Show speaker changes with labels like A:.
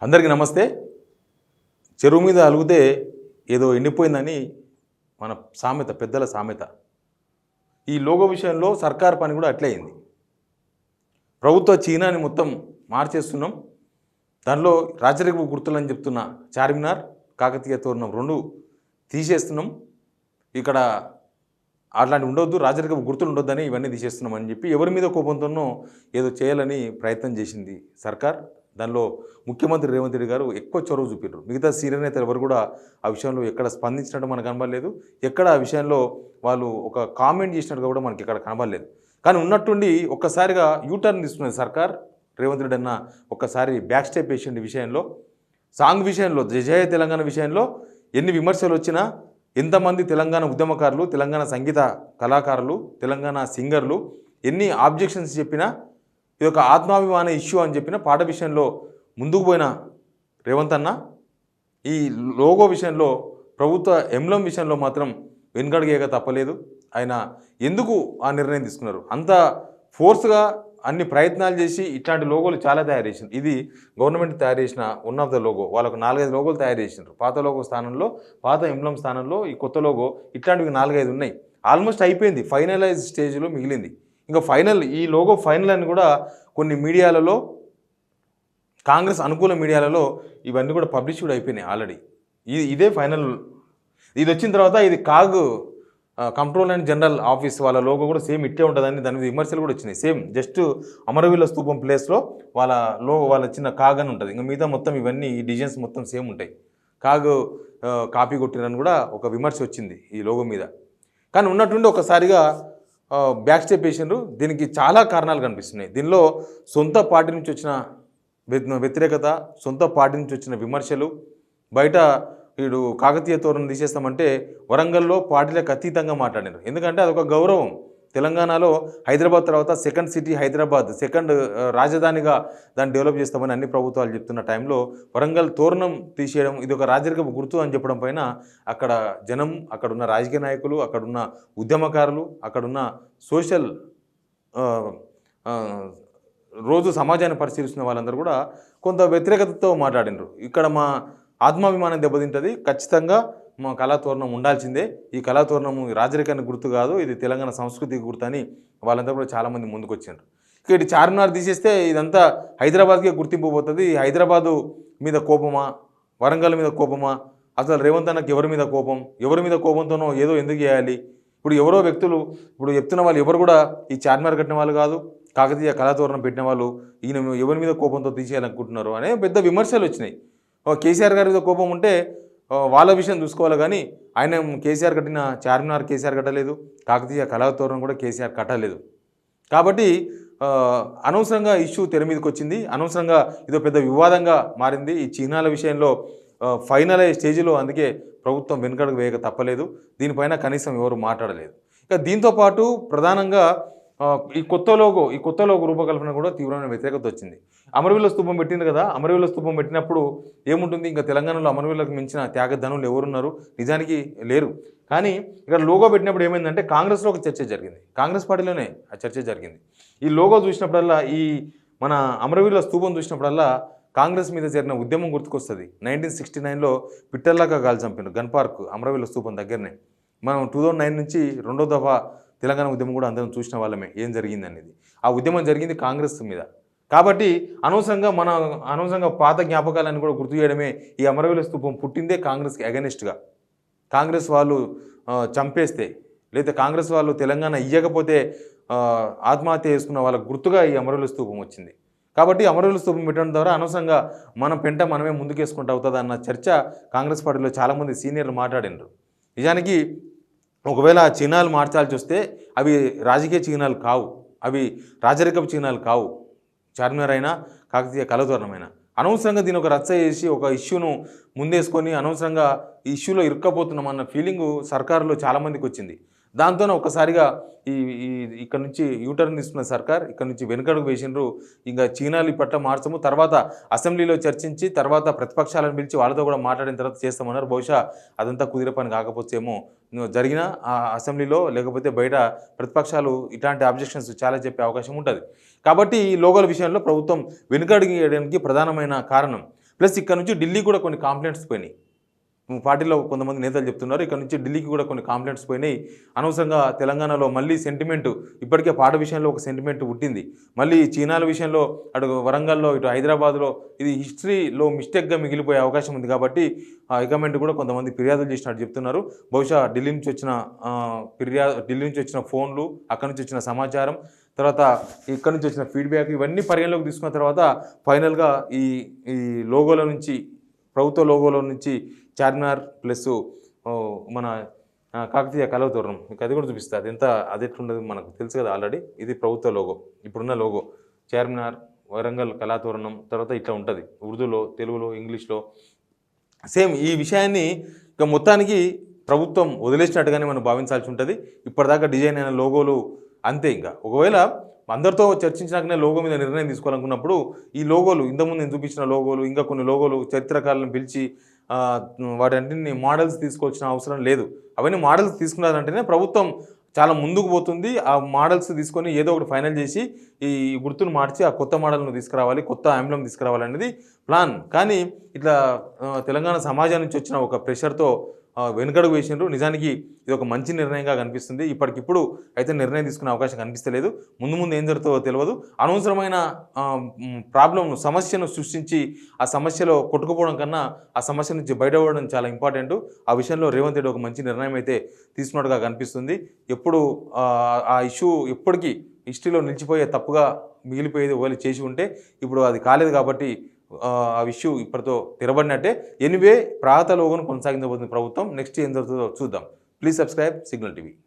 A: అందరికీ నమస్తే. చెరువు మీద అలుగుతే ఏదో ఎండిపోయిందని మన సామెత, పెద్దల సామెత. ఈ లోగో విషయంలో సర్కార్ పని కూడా అట్లే అయింది. ప్రభుత్వ చీనాని మొత్తం మార్చేస్తున్నాం. దానిలో రాచరికపు గుర్తులని చెప్తున్న చార్మినార్, కాకతీయ తోరణం రెండు తీసేస్తున్నాం. ఇక్కడ అట్లాంటి ఉండొద్దు, రాచరికపు గుర్తులు ఉండొద్దని ఇవన్నీ తీసేస్తున్నాం అని చెప్పి ఎవరి మీద కోపంతోనో ఏదో చేయాలని ప్రయత్నం చేసింది సర్కార్. దానిలో ముఖ్యమంత్రి రేవంత్ రెడ్డి గారు ఎక్కువ చొరవ చూపారు. మిగతా సీనియర్ నేతలు ఎవరు కూడా ఆ విషయంలో ఎక్కడ స్పందించినట్టు మనకు కనబడలేదు. ఎక్కడ ఆ విషయంలో వాళ్ళు ఒక కామెంట్ చేసినట్టుగా కూడా మనకి ఇక్కడ కనబడలేదు. కానీ ఉన్నట్టుండి ఒక్కసారిగా యూటర్న్ తీసుకున్నది సర్కార్. రేవంత్ రెడ్డి అన్న ఒక్కసారి బ్యాక్ స్టెప్ వేసింది విషయంలో. సాంగ్ విషయంలో, జయ తెలంగాణ విషయంలో ఎన్ని విమర్శలు వచ్చినా, ఎంతమంది తెలంగాణ ఉద్యమకారులు, తెలంగాణ సంగీత కళాకారులు, తెలంగాణ సింగర్లు ఎన్ని ఆబ్జెక్షన్స్ చెప్పినా, ఇది ఒక ఆత్మాభిమాన ఇష్యూ అని చెప్పిన పాట విషయంలో ముందుకు పోయిన రేవంత్ అన్న ఈ లోగో విషయంలో, ప్రభుత్వ ఎంబ్లం విషయంలో మాత్రం వెనుకడుగేయక తప్పలేదు. ఆయన ఎందుకు ఆ నిర్ణయం తీసుకున్నారు? అంత ఫోర్స్గా అన్ని ప్రయత్నాలు చేసి ఇట్లాంటి లోగోలు చాలా తయారు చేసింది. ఇది గవర్నమెంట్ తయారు చేసిన వన్ ఆఫ్ ద లోగో. వాళ్ళకు 4-5 లోగోలు తయారు చేసినారు. పాత లోగో స్థానంలో, పాత ఎంబ్లం స్థానంలో ఈ కొత్త లోగో, ఇట్లాంటివి 4-5 ఉన్నాయి. ఆల్మోస్ట్ అయిపోయింది, ఫైనలైజ్ స్టేజ్లో మిగిలింది. ఇంకా ఫైనల్, ఈ లోగో ఫైనల్ అని కూడా కొన్ని మీడియాలలో, కాంగ్రెస్ అనుకూల మీడియాలలో ఇవన్నీ కూడా పబ్లిష్ కూడా అయిపోయినాయి ఆల్రెడీ. ఇదే ఫైనల్. ఇది వచ్చిన తర్వాత ఇది CAG control and general office వాళ్ళ లోగో కూడా సేమ్ ఇట్టే ఉంటుందని దాని మీద విమర్శలు కూడా వచ్చినాయి. సేమ్ జస్ట్ అమరవీరుల స్తూపం ప్లేస్లో వాళ్ళ లోగో, వాళ్ళ చిన్న కాగ్ అని ఉంటుంది. ఇంకా మిగతా మొత్తం ఇవన్నీ ఈ డిజైన్స్ మొత్తం సేమ్ ఉంటాయి. కాగ్ కాపీ కొట్టిరని కూడా ఒక విమర్శ వచ్చింది ఈ లోగో మీద. కానీ ఉన్నట్టుండి ఒకసారిగా బ్యాక్ స్టెప్ వేసినారు. దీనికి చాలా కారణాలు కనిపిస్తున్నాయి. దీనిలో సొంత పార్టీ నుంచి వచ్చిన వ్యతిరేకత, సొంత పార్టీ నుంచి వచ్చిన విమర్శలు, బయట వీడు కాకతీయ తోరణం తీసేస్తామంటే వరంగల్లో పార్టీలకు అతీతంగా మాట్లాడినారు. ఎందుకంటే అదొక గౌరవం. తెలంగాణలో హైదరాబాద్ తర్వాత సెకండ్ సిటీ హైదరాబాద్, సెకండ్ రాజధానిగా దాన్ని డెవలప్ చేస్తామని అన్ని ప్రభుత్వాలు చెప్తున్న టైంలో వరంగల్ తోరణం తీసేయడం ఇది ఒక రాజరికపు గుర్తు అని చెప్పడం పైన అక్కడ జనం, అక్కడున్న రాజకీయ నాయకులు, అక్కడున్న ఉద్యమకారులు, అక్కడున్న సోషల్ రోజు సమాజాన్ని పరిశీలిస్తున్న వాళ్ళందరూ కూడా కొంత వ్యతిరేకతతో మాట్లాడినారు. ఇక్కడ మా ఆత్మాభిమానం దెబ్బతింటుంది, ఖచ్చితంగా మా కళాతోరణం ఉండాల్సిందే, ఈ కళాతోరణం రాజరికానికి గుర్తు కాదు, ఇది తెలంగాణ సంస్కృతికి గుర్తు అని వాళ్ళందరూ కూడా చాలామంది ముందుకు వచ్చారు. ఇక చార్మినార్ తీసేస్తే ఇదంతా హైదరాబాద్కే గుర్తింపు పోతుంది. హైదరాబాదు మీద కోపమా, వరంగల్ మీద కోపమా, అసలు రేవంత్ అన్నకి ఎవరి మీద కోపం, ఎవరి మీద కోపంతోనో ఏదో ఎందుకు చేయాలి? ఇప్పుడు ఎవరో వ్యక్తులు, ఇప్పుడు చెప్తున్న వాళ్ళు ఎవరు కూడా ఈ చార్మినార్ కట్టిన వాళ్ళు కాదు, కాకతీయ కళాతోరణం పెట్టిన వాళ్ళు, ఈయన ఎవరి మీద కోపంతో తీసేయాలనుకుంటున్నారు అనే పెద్ద విమర్శలు వచ్చినాయి. కేసీఆర్ గారి మీద కోపం ఉంటే వాళ్ళ విషయం చూసుకోవాలి, కానీ ఆయన కేసీఆర్ కట్టిన చార్మినార్ కేసీఆర్ కట్టలేదు, కాకతీయ కళాతోరణం కూడా కేసీఆర్ కట్టలేదు. కాబట్టి అనవసరంగా ఇష్యూ తెర మీదకి వచ్చింది, అనవసరంగా ఇదో పెద్ద వివాదంగా మారింది ఈ చిహ్నాల విషయంలో. ఫైనల్ అయ్యే స్టేజ్లో అందుకే ప్రభుత్వం వెనుకడుగు వేయక తప్పలేదు. దీనిపైన కనీసం ఎవరు మాట్లాడలేదు. ఇక దీంతోపాటు ప్రధానంగా ఈ కొత్త లోగో రూపకల్పన కూడా తీవ్రమైన వ్యతిరేకత వచ్చింది. అమరవీరుల స్తూపం పెట్టింది కదా, అమరవీరుల స్తూపం పెట్టినప్పుడు ఏముంటుంది, ఇంకా తెలంగాణలో అమరవీరులకు మించిన త్యాగధనులు ఎవరున్నారు? నిజానికి లేరు. కానీ ఇక్కడ లోగో పెట్టినప్పుడు ఏమైందంటే కాంగ్రెస్లో ఒక చర్చ జరిగింది, కాంగ్రెస్ పార్టీలోనే ఆ చర్చ జరిగింది. ఈ లోగో చూసినప్పుడల్లా, ఈ మన అమరవీరుల స్తూపం చూసినప్పుడల్లా కాంగ్రెస్ మీద జరిగిన ఉద్యమం గుర్తుకొస్తుంది. 1969లో పిట్టల్లాగా గాలి చంపారు గన్ పార్క్ అమరవీరుల స్తూపం దగ్గరనే. మనం 2009 నుంచి రెండో దఫా తెలంగాణ ఉద్యమం కూడా అందరం చూసిన వాళ్ళమే ఏం జరిగింది అనేది. ఆ ఉద్యమం జరిగింది కాంగ్రెస్ మీద. కాబట్టి అనవసరంగా పాత జ్ఞాపకాలను కూడా గుర్తు చేయడమే. ఈ అమరవీరుల స్తూపం పుట్టిందే కాంగ్రెస్కి అగెనిస్ట్గా. కాంగ్రెస్ వాళ్ళు చంపేస్తే, లేదా కాంగ్రెస్ వాళ్ళు తెలంగాణ ఇయ్యకపోతే ఆత్మహత్య చేసుకున్న వాళ్ళకు గుర్తుగా ఈ అమరవీరుల స్తూపం వచ్చింది. కాబట్టి అమరవీరుల స్తూపం పెట్టడం ద్వారా అనవసరంగా మన పెంట మనమే ముందుకేసుకుంటూ అవుతుంది అన్న చర్చ కాంగ్రెస్ పార్టీలో చాలామంది సీనియర్లు మాట్లాడినారు. నిజానికి ఒకవేళ చిహ్నాలు మార్చాల్సి వస్తే అవి రాజకీయ చిహ్నాలు కావు, అవి రాజరికపు చిహ్నాలు కావు. చార్మినార్ అయినా, కాకతీయ కళాతోరణమైనా అనవసరంగా దీని ఒక రచ్చ చేసి ఒక ఇష్యూను ముందేసుకొని అనవసరంగా ఈ ఇష్యూలో ఇరుక్కపోతున్నామన్న ఫీలింగు సర్కారులో చాలామందికి వచ్చింది. దాంతోనే ఒక్కసారిగా ఇక్కడ నుంచి యూటర్న్ తీసుకున్న సర్కార్ ఇక్కడ నుంచి వెనుకడుగు వేసినారు. ఇంకా చీనాలు పట్ల మార్చము, తర్వాత అసెంబ్లీలో చర్చించి తర్వాత ప్రతిపక్షాలను పిలిచి వాళ్ళతో కూడా మాట్లాడిన తర్వాత చేస్తామన్నారు. బహుశా అదంతా కుదిరే పని కాకపోతేమో జరిగిన ఆ అసెంబ్లీలో, లేకపోతే బయట ప్రతిపక్షాలు ఇట్లాంటి అబ్జెక్షన్స్ చాలా చెప్పే అవకాశం ఉంటుంది. కాబట్టి ఈ లోగోల విషయంలో ప్రభుత్వం వెనుకడుగు వేయడానికి ప్రధానమైన కారణం ప్లస్ ఇక్కడ నుంచి ఢిల్లీ కూడా కొన్ని కాంప్లైంట్స్ పోయినాయి. పార్టీలో కొంతమంది నేతలు చెప్తున్నారు ఇక్కడ నుంచి ఢిల్లీకి కూడా కొన్ని కాంప్లైంట్స్ పోయినాయి. అనవసరంగా తెలంగాణలో మళ్ళీ సెంటిమెంట్, ఇప్పటికే పాట విషయంలో ఒక సెంటిమెంట్ పుట్టింది, మళ్ళీ చీనాల విషయంలో అటు వరంగల్లో ఇటు హైదరాబాద్లో ఇది హిస్టరీలో మిస్టేక్గా మిగిలిపోయే అవకాశం ఉంది. కాబట్టి హైకమాండ్ కూడా కొంతమంది ఫిర్యాదులు చేసినట్టు చెప్తున్నారు. బహుశా ఢిల్లీ నుంచి వచ్చిన ఫోన్లు, అక్కడి నుంచి వచ్చిన సమాచారం, తర్వాత ఇక్కడ నుంచి వచ్చిన ఫీడ్బ్యాక్ ఇవన్నీ పరిగణలోకి తీసుకున్న తర్వాత ఫైనల్గా ఈ ఈ లోగోలో నుంచి, ప్రభుత్వ లోగోలో నుంచి చార్మినార్ ప్లస్ మన కాకతీయ కళాతోరణం, మీకు అది కూడా చూపిస్తుంది. అది ఎట్లుండదు మనకు తెలుసు కదా ఆల్రెడీ. ఇది ప్రభుత్వ లోగో, ఇప్పుడున్న లోగో చార్మినార్, వరంగల్ కళాతోరణం, తర్వాత ఇట్లా ఉంటుంది ఉర్దూలో, తెలుగులో, ఇంగ్లీష్లో సేమ్. ఈ విషయాన్ని ఇక మొత్తానికి ప్రభుత్వం వదిలేసినట్టుగానే మనం భావించాల్సి ఉంటుంది. ఇప్పటిదాకా డిజైన్ అయిన లోగోలు అంతే. ఇంకా ఒకవేళ అందరితో చర్చించినాకనే లోగో మీద నిర్ణయం తీసుకోవాలనుకున్నప్పుడు ఈ లోగోలు, ఇంతకుముందు నేను చూపించిన లోగోలు, ఇంకా కొన్ని లోగోలు చరిత్రకారులను పిలిచి వాటన్నింటిని మోడల్స్ తీసుకోవాల్సిన అవసరం లేదు. అవన్నీ మోడల్స్ తీసుకున్నారంటేనే ప్రభుత్వం చాలా ముందుకు పోతుంది. ఆ మోడల్స్ తీసుకొని ఏదో ఒకటి ఫైనల్ చేసి ఈ గుర్తును మార్చి ఆ కొత్త మోడల్ను తీసుకురావాలి, కొత్త ఆంబ్లం తీసుకురావాలి అనేది ప్లాన్. కానీ ఇట్లా తెలంగాణ సమాజం నుంచి వచ్చిన ఒక ప్రెషర్తో వెనుకడుగు వేసినారు. నిజానికి ఇది ఒక మంచి నిర్ణయంగా కనిపిస్తుంది. ఇప్పటికిప్పుడు అయితే నిర్ణయం తీసుకునే అవకాశం కనిపిస్తలేదు. ముందు ముందు ఏం జరుగుతుందో తెలియదు. అనవసరమైన ప్రాబ్లంను, సమస్యను సృష్టించి ఆ సమస్యలో కొట్టుకుపోవడం కన్నా ఆ సమస్య నుంచి బయటపడడం చాలా ఇంపార్టెంట్. ఆ విషయంలో రేవంత్ రెడ్డి ఒక మంచి నిర్ణయం అయితే తీసుకున్నట్టుగా కనిపిస్తుంది. ఎప్పుడు ఆ ఇష్యూ ఎప్పటికీ హిస్టరీలో నిలిచిపోయే తప్పుగా మిగిలిపోయేది ఒకవేళ చేసి ఉంటే, ఇప్పుడు అది కాలేదు కాబట్టి ఆ ఇష్యూ ఇప్పటితో తెరబడినట్టే. ఎనివే, ప్రాత లోగోను కొనసాగించబోతుంది ప్రభుత్వం. నెక్స్ట్ ఏం జరుగుతుందో చూద్దాం. Please subscribe signal TV.